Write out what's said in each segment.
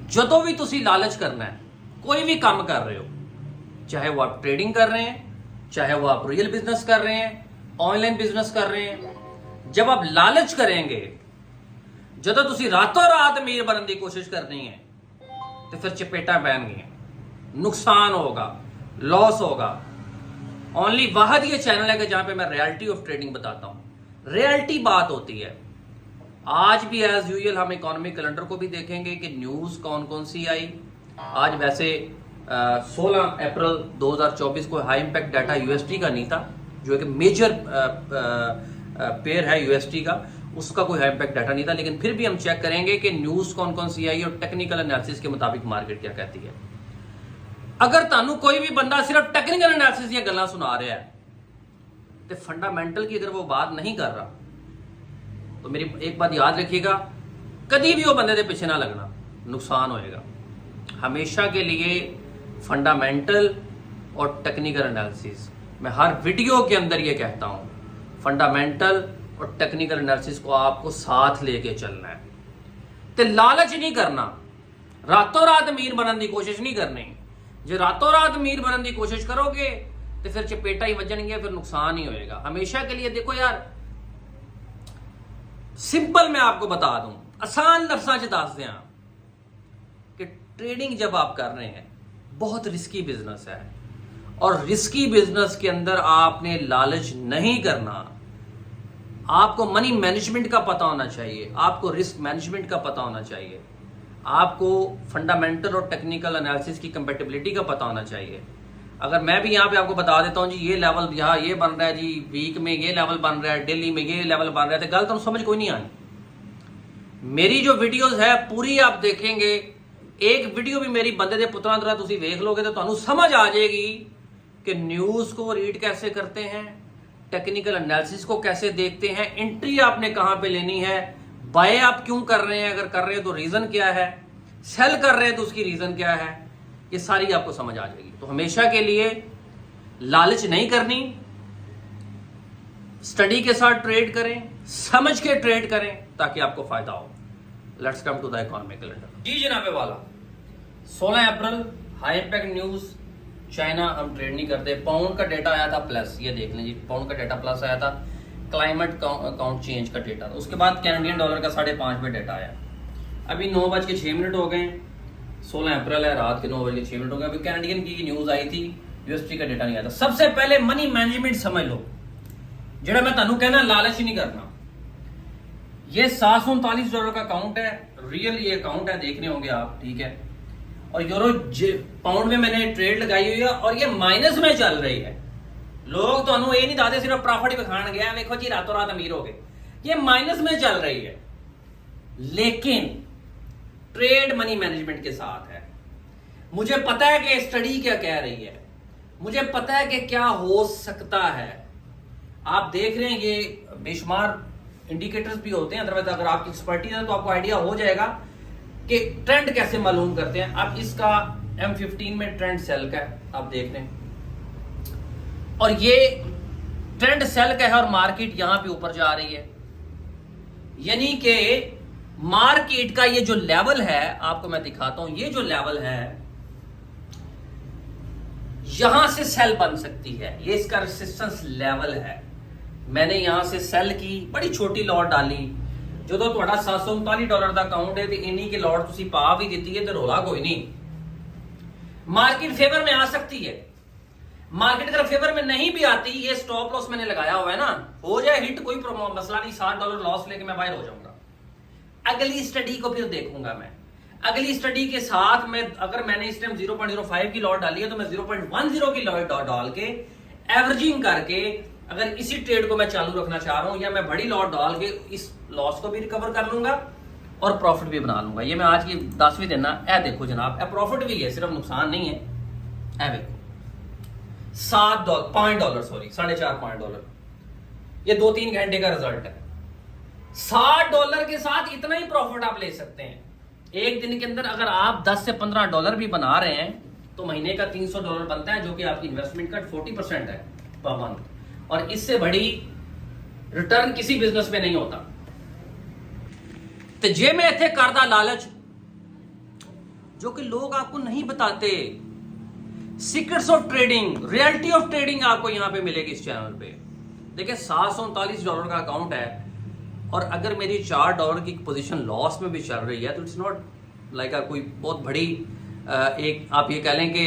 ਜਦੋਂ ਵੀ ਤੁਸੀਂ ਲਾਲਚ करना है, कोई भी काम कर रहे हो, चाहे वो आप ट्रेडिंग कर रहे हैं, चाहे वो आप रियल बिजनेस कर रहे हैं, ऑनलाइन बिजनेस कर रहे हैं, जब आप लालच करेंगे, ਜਦੋਂ ਤੁਸੀਂ ਰਾਤੋਂ ਰਾਤ ਅਮੀਰ ਬਣਨ ਦੀ ਕੋਸ਼ਿਸ਼ ਕਰਨੀ ਹੈ तो फिर चपेटा पैनगियां, नुकसान होगा, लॉस होगा। ओनली वाहद ये चैनल है कि जहां पे मैं रियलिटी ऑफ ट्रेडिंग बताता हूं। रियलिटी बात होती है। आज भी एज यूजुअल हम इकोनॉमिक कैलेंडर को भी देखेंगे कि न्यूज कौन कौन सी आई। आज वैसे 16 अप्रैल 2024 को हाई इंपैक्ट डाटा यूएसडी का नहीं था, जो एक मेजर पेयर है यूएसडी का, उसका कोई हाई इंपैक्ट डाटा नहीं था, लेकिन फिर भी हम चेक करेंगे कि न्यूज कौन कौन सी आई और टेक्निकल एनालिसिस के मुताबिक मार्केट क्या कहती है। अगर तानू कोई भी बंदा सिर्फ टेक्निकल एनालिसिस या गल्लां सुना रहा है तो फंडामेंटल की अगर वो बात नहीं कर रहा, तो मेरी एक बात याद रखिएगा, कभी भी वो बंदे के पीछे ना लगना, नुकसान होएगा। हमेशा के लिए फंडामेंटल और टेक्निकल एनालिसिस, मैं हर वीडियो के अंदर ये कहता हूं, फंडामेंटल और टेक्निकल एनालिसिस को आपको साथ लेके चलना है। तो लालच नहीं करना, रातों रात अमीर बनने की कोशिश नहीं करनी। जो रातों रात अमीर बनने की कोशिश करोगे तो फिर चपेटा ही वजनगे, फिर नुकसान ही होएगा। हमेशा के लिए देखो यार, सिंपल मैं आपको बता दूं, आसान लफ्ज़ां च दस दियां कि ट्रेडिंग जब आप कर रहे हैं, बहुत रिस्की बिजनेस है, और रिस्की बिजनेस के अंदर आपने लालच नहीं करना। आपको मनी मैनेजमेंट का पता होना चाहिए, आपको रिस्क मैनेजमेंट का पता होना चाहिए, आपको फंडामेंटल और टेक्निकल एनालिसिस की कंपैटिबिलिटी का पता होना चाहिए। अगर मैं भी यहाँ पे आपको बता देता हूँ जी ये लेवल यहाँ ये बन रहा है, जी वीक में ये लेवल बन रहा है, डेली में ये लेवल बन रहा है, तो गलत तो समझ कोई नहीं आनी। मेरी जो वीडियोस है पूरी आप देखेंगे, एक वीडियो भी मेरी बंदे दे पुत्रां तरह तुसी वेख लोगे तो तुहानू समझ आ जाएगी कि न्यूज को रीड कैसे करते हैं, टेक्निकल एनालिसिस को कैसे देखते हैं, एंट्री आपने कहां पे लेनी है, बाय आप क्यों कर रहे हैं, अगर कर रहे हैं तो रीजन क्या है, सेल कर रहे हैं तो उसकी रीजन क्या है, ये सारी आपको समझ आ जाएगी। तो हमेशा के लिए लालच नहीं करनी, स्टडी के साथ ट्रेड करें, समझ के ट्रेड करें ताकि आपको फायदा हो। Let's come to the economic calendar. जी जनाबे वाला, 16 April high impact news, China हम ट्रेड नहीं करते। पाउंड का डेटा आया था प्लस, ये देख लें जी, पाउंड का डेटा प्लस आया था, क्लाइमेट अकाउंट चेंज का डेटा। उसके बाद कैनेडियन डॉलर का 5.5 पे डेटा आया। अभी 9:06 हो गए, 16 अप्रैल है, रात के 9:06 हो गए। अभी कैनेडियन की न्यूज आई थी, यूएसडी का डेटा नहीं आया था। सबसे पहले मनी मैनेजमेंट समझ लो, जेड़ा मैं तुहानू कहना लालच ही नहीं करना। ये $739 का अकाउंट है, रियल ये अकाउंट है, देखने होंगे आप, ठीक है। और यूरो पाउंड में मैंने ट्रेड लगाई हुई है और ये माइनस में चल रही है। लोग तो ये नहीं दाते सिर्फ प्रॉफिट दिखाने गया, देखो जी रातों रात अमीर हो गए, ये माइनस में चल रही है, लेकिन ट्रेड मनी मैनेजमेंट के साथ है। मुझे पता है कि स्टडी क्या कह रही है, मुझे पता है कि क्या हो सकता है। आप देख रहे हैं ये बेशुमार इंडिकेटर्स भी होते हैं, अदरवाइज अगर आपकी एक्सपर्टीज है तो आपको आइडिया हो जाएगा कि ट्रेंड कैसे मालूम करते हैं। अब इसका M15 में ट्रेंड सेल का है, आप देख रहे हैं, और ये ट्रेंड सेल का है और मार्केट यहां पे ऊपर जा रही है। यानी कि मार्केट का ये जो लेवल है, आपको मैं दिखाता हूं, ये जो लेवल है यहां से सेल बन सकती है, ये इसका रेजिस्टेंस लेवल है। मैंने यहां से सेल की, बड़ी छोटी लॉट डाली। जो तो ਤੁਹਾਡਾ $739 ਦਾ अकाउंट है तो इन्हीं की लॉट तुसी पा भी दी है तो रोला कोई नहीं। मार्केट फेवर में आ सकती है, मार्केट अगर फेवर में नहीं भी आती, ये स्टॉप लॉस मैंने लगाया हुआ है ना, हो जाए हिट कोई मसला नहीं, $60 लॉस लेके मैं बाहर हो जाऊंगा। अगली स्टडी को फिर देखूंगा मैं, अगली स्टडी के साथ में अगर मैंने इस टाइम 0.05 की लॉट डाली है तो मैं 0.10 की लॉट डाल के एवरेजिंग करके अगर इसी ट्रेड को मैं चालू रखना चाह रहा हूं, या मैं बड़ी लॉट डाल के इस लॉस को भी रिकवर कर लूंगा और प्रॉफिट भी बना लूंगा। ये मैं आज की 10वीं दिन ना, ए देखो जनाब, ए प्रॉफिट भी है, सिर्फ नुकसान नहीं है। ए देखो $7.5 सॉरी $4.5, ये 2-3 घंटे का रिजल्ट है। $60 के साथ इतना ही प्रॉफिट आप ले सकते हैं एक दिन के अंदर। अगर आप $10 से $15 भी बना रहे हैं तो महीने का $300 बनता है, जो कि आपकी इन्वेस्टमेंट का 40% है पर मंथ, और इससे बड़ी रिटर्न किसी बिजनेस में नहीं होता। तो जे मैं इत्थे करदा लालच, जो कि लोग आपको नहीं बताते। Secrets of trading, reality of trading आपको यहां पे मिलेगी इस चैनल पे। देखिए $739 का अकाउंट है और अगर मेरी $4 की पोजीशन लॉस में भी चल रही है तो इट्स नॉट लाइक कोई बहुत बड़ी एक आप ये कह लें कि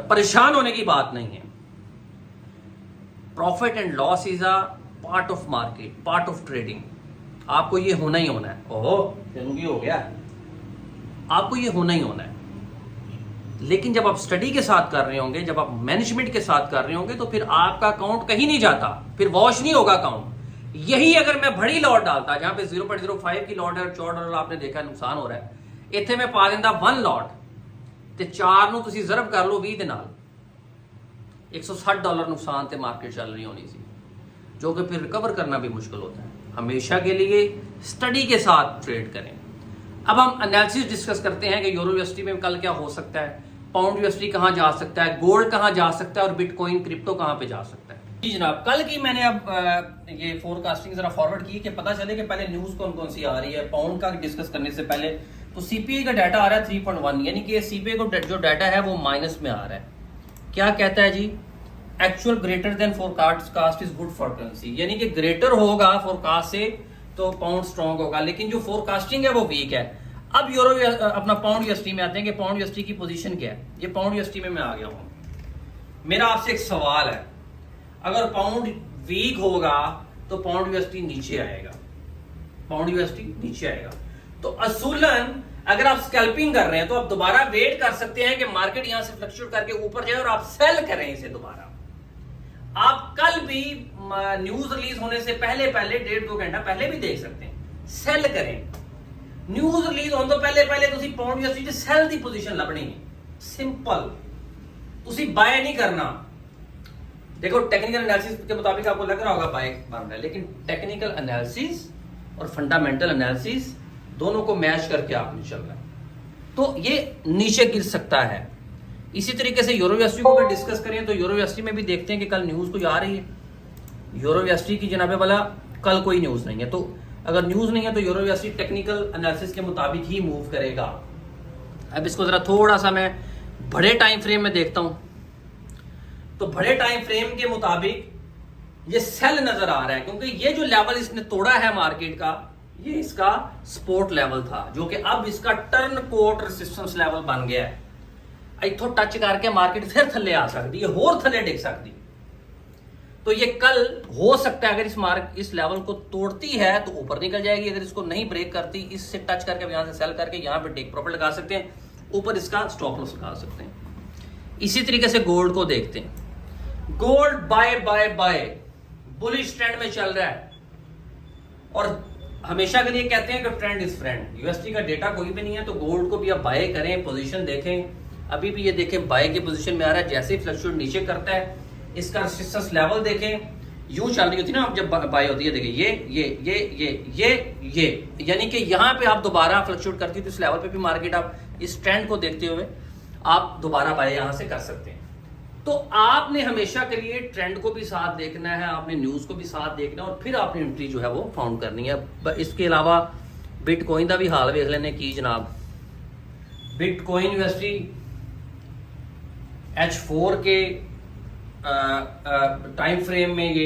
परेशान होने की बात नहीं है। Profit and loss is a part of market, part of trading. आपको ये होना ही होना है। ओहो तेलुगु हो गया, आपको ये होना ही होना है। लेकिन जब आप स्टडी के साथ कर रहे होंगे, जब आप मैनेजमेंट के साथ कर रहे होंगे, तो फिर आपका अकाउंट कहीं नहीं जाता, फिर वॉश नहीं होगा अकाउंट। यही अगर मैं बड़ी लॉट डालता जहां पे 0.05 की लॉट है और $4 आपने देखा नुकसान हो रहा है, इत्थे मैं पा देंदा 1 लॉट ਤੇ 4 ਨੂੰ ਤੁਸੀਂ ਜ਼ਰਬ ਕਰ ਲਓ 20 ਦੇ ਨਾਲ, $160 नुकसान ਤੇ मार्केट चल रही होनी सी, जो कि फिर रिकवर करना भी मुश्किल होता है। हमेशा के लिए स्टडी के साथ ट्रेड करें। अब हम एनालिसिस डिस्कस करते हैं कि यूरो यूएसडी में कल क्या हो सकता है, पाउंड यूएसडी कहां जा सकता है, गोल्ड कहां जा सकता है और बिटकॉइन क्रिप्टो कहां पे जा सकता है। जी जनाब, कल की मैंने अब ये फोरकास्टिंग जरा फॉरवर्ड की कि पता चले कि पहले न्यूज कौन कौन सी आ रही है। पाउंड का डिस्कस करने से पहले तो सीपीआई का डाटा आ रहा है 3.1, यानी कि सीपीआई को जो डाटा है वो माइनस में आ रहा है। क्या कहता है जी, actual greater than forecast is good for currency, यानी कि ग्रेटर होगा फोरकास्ट से तो पाउंड स्ट्रॉन्ग होगा, लेकिन जो फोरकास्टिंग है वो वीक है। अब यूरो अपना पाउंड यूएसडी में आते हैं कि पाउंड यूएसडी की पोजीशन क्या है। ये पाउंड यूएसडी में मैं आ गया हूं। मेरा आपसे एक सवाल है, अगर पाउंड वीक होगा तो पाउंड यूएसडी नीचे आएगा, पाउंड यूएसडी नीचे आएगा। तो असूलन अगर आप स्कैल्पिंग कर रहे हैं तो आप दोबारा वेट कर सकते हैं कि मार्केट यहां से फ्लक्चुएट करके ऊपर जाए और आप सेल करें इसे दोबारा। आप कल भी न्यूज रिलीज होने से पहले 1.5-2 घंटा पहले भी देख सकते हैं, सेल करें। न्यूज रिलीज होने तो पहले ਤੁਸੀਂ पाउंड यूएसडी ਦੀ ਸੈਲ ਦੀ ਪੋਜੀਸ਼ਨ ਲੱਭਣੀ ਹੈ, ਸਿੰਪਲ। ਤੁਸੀਂ ਬਾय नहीं करना। देखो टेक्निकल एनालिसिस के मुताबिक आपको लग रहा होगा बाय बन रहा है, लेकिन टेक्निकल एनालिसिस और फंडामेंटल एनालिसिस दोनों को मैच करके आपने चलना है, तो ये नीचे गिर सकता है। इसी तरीके से यूरो यूएसडी को अगर डिस्कस करें तो यूरो यूएसडी में भी देखते हैं कि कल न्यूज कोई आ रही है। यूरो यूएसडी की जनाबे वाला कल कोई न्यूज नहीं है, तो अगर न्यूज नहीं है तो यूरो यूएसडी टेक्निकल एनालिसिस के मुताबिक ही मूव करेगा। अब इसको जरा थोड़ा सा मैं बड़े टाइम फ्रेम में देखता हूं, तो बड़े टाइम फ्रेम के मुताबिक ये सेल नजर आ रहा है, क्योंकि ये जो लेवल इसने तोड़ा है मार्केट का, ये इसका सपोर्ट लेवल था, जो कि अब इसका टर्न कोट रेजिस्टेंस लेवल बन गया है। इथों टच करके मार्केट फिर थले आ सकती है, होर थले डिग सकती। तो ये कल हो सकता है अगर इस लेवल को तोड़ती है तो ऊपर निकल जाएगी, अगर इसको नहीं ब्रेक करती, इससे टच करके यहां से सेल करके यहां पे टेक प्रॉफिट लगा सकते हैं, ऊपर इसका स्टॉप लॉस लगा सकते हैं। इसी तरीके से गोल्ड को देखते हैं। Gold buy buy buy bullish trend में चल रहा है और हमेशा के लिए कहते हैं कि ट्रेंड इज फ्रेंड। यूएसडी का डेटा कोई भी नहीं है, तो गोल्ड को भी आप बाय करें, पोजीशन देखें। अभी भी ये देखें बाय की पोजीशन में आ रहा है, जैसे ही फ्लक्चुएट नीचे करता है इसका रेजिस्टेंस लेवल देखें, यूं चल रही होती है ना, अब जब बाय होती है देखिए ये यानी कि यहां पे आप दोबारा फ्लक्चुएट करती है तो इस लेवल पे भी मार्केट आप इस ट्रेंड को देखते हुए आप दोबारा बाय यहां से कर सकते हैं। तो आपने हमेशा के लिए ट्रेंड को भी साथ देखना है, आपने न्यूज को भी साथ देखना है और फिर आपने एंट्री जो है वो फाउंड करनी है। इसके अलावा बिटकॉइन का भी हाल वेख लेने की जनाब। बिटकॉइन यूएसडी H4 के टाइम फ्रेम में ये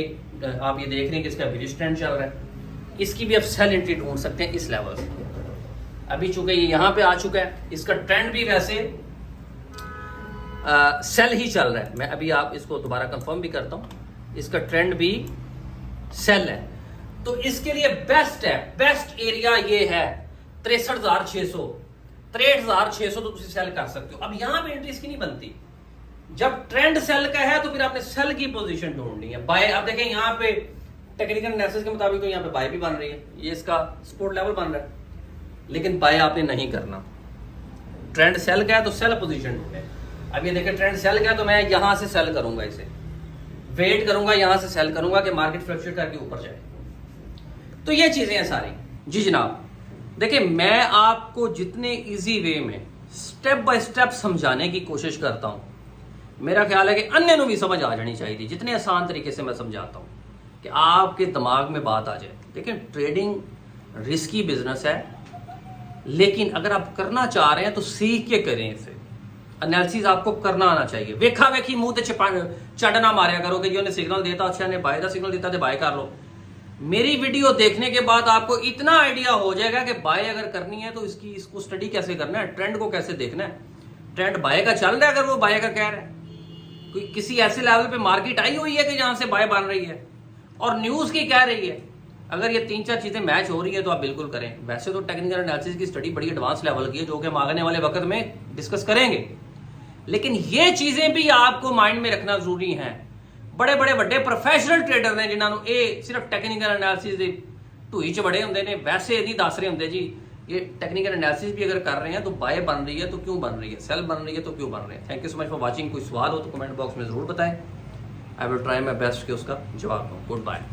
आप ये देख रहे हैं कि इसका बिलिश ट्रेंड चल रहा है, इसकी भी आप सेल एंट्री ढूंढ सकते हैं इस लेवल से। अभी चूंकि ये यहां पे आ चुका है, इसका ट्रेंड भी वैसे सेल ही चल रहा है। मैं अभी आप इसको दोबारा कंफर्म भी करता हूं, इसका ट्रेंड भी सेल है। तो इसके लिए बेस्ट है, बेस्ट एरिया ये है 63,600 63,600 तो तुम सेल कर सकते हो। अब यहां पे एंट्री इसकी नहीं बनती, जब ट्रेंड सेल का है तो फिर आपने सेल की पोजीशन ढूंढनी है। बाय अब देखें यहां पे टेक्निकल एनालिसिस के मुताबिक तो यहां पे बाय भी बन रही है, ये इसका सपोर्ट लेवल बन रहा है, लेकिन बाय आपने नहीं करना। ट्रेंड सेल का है तो सेल पोजीशन ढूंढे। अब ये देखें ट्रेंड सेल का है तो मैं यहां से सेल करूंगा, इसे वेट करूंगा, यहां से सेल करूंगा कि मार्केट फ्लक्चुएट करके ऊपर जाए। तो ये चीजें हैं सारी। जी जनाब, देखिए मैं आपको जितने इजी वे में स्टेप बाय स्टेप समझाने की कोशिश करता हूं, मेरा ख्याल है कि अन्य को भी समझ आ जानी चाहिए। जितने आसान तरीके से मैं समझाता हूं कि आपके दिमाग में बात आ जाए। देखिए ट्रेडिंग रिस्की बिजनेस है, लेकिन अगर आप करना चाह रहे हैं तो सीख के करें इसे। एनालिसिस आपको करना आना चाहिए। वेखा वेखी मुंह ते चढ़ ना मारिया करो कि जो ने सिग्नल देता अच्छा ने बाय का सिग्नल देता तो बाय कर लो। मेरी वीडियो देखने के बाद आपको इतना आइडिया हो जाएगा कि बाय अगर करनी है तो इसको स्टडी कैसे करना है, ट्रेंड को कैसे देखना है। ट्रेंड बाय का चल रहा है, अगर वो बाय का कह रहा है, कोई किसी ऐसे लेवल पे मार्केट आई हुई है कि जहां से बाय बन रही है और न्यूज की कह रही है, अगर ये 3-4 चीजें मैच हो रही है तो आप बिल्कुल करें। वैसे तो टेक्निकल एनालिसिस की स्टडी बड़ी एडवांस लेवल की है जो कि हम आने वाले वक्त में डिस्कस करेंगे, लेकिन ये चीजें भी आपको माइंड में रखना जरूरी है। बड़े बड़े बड़े प्रोफेशनल ट्रेडर ने जिन्होंने ये सिर्फ टेक्निकल एनालिसिस की ढूई च बड़े होंगे ने, वैसे नहीं दस रहे होंगे जी ये टेक्निकल एनालिसिस भी अगर कर रहे हैं तो बाय बन रही है तो क्यों बन रही है, सेल बन रही है तो क्यों बन रही है। Thank you so much for watching. कोई सवाल हो तो कमेंट बॉक्स में जरूर बताएं, I will try my best कि उसका जवाब दूं। Good bye.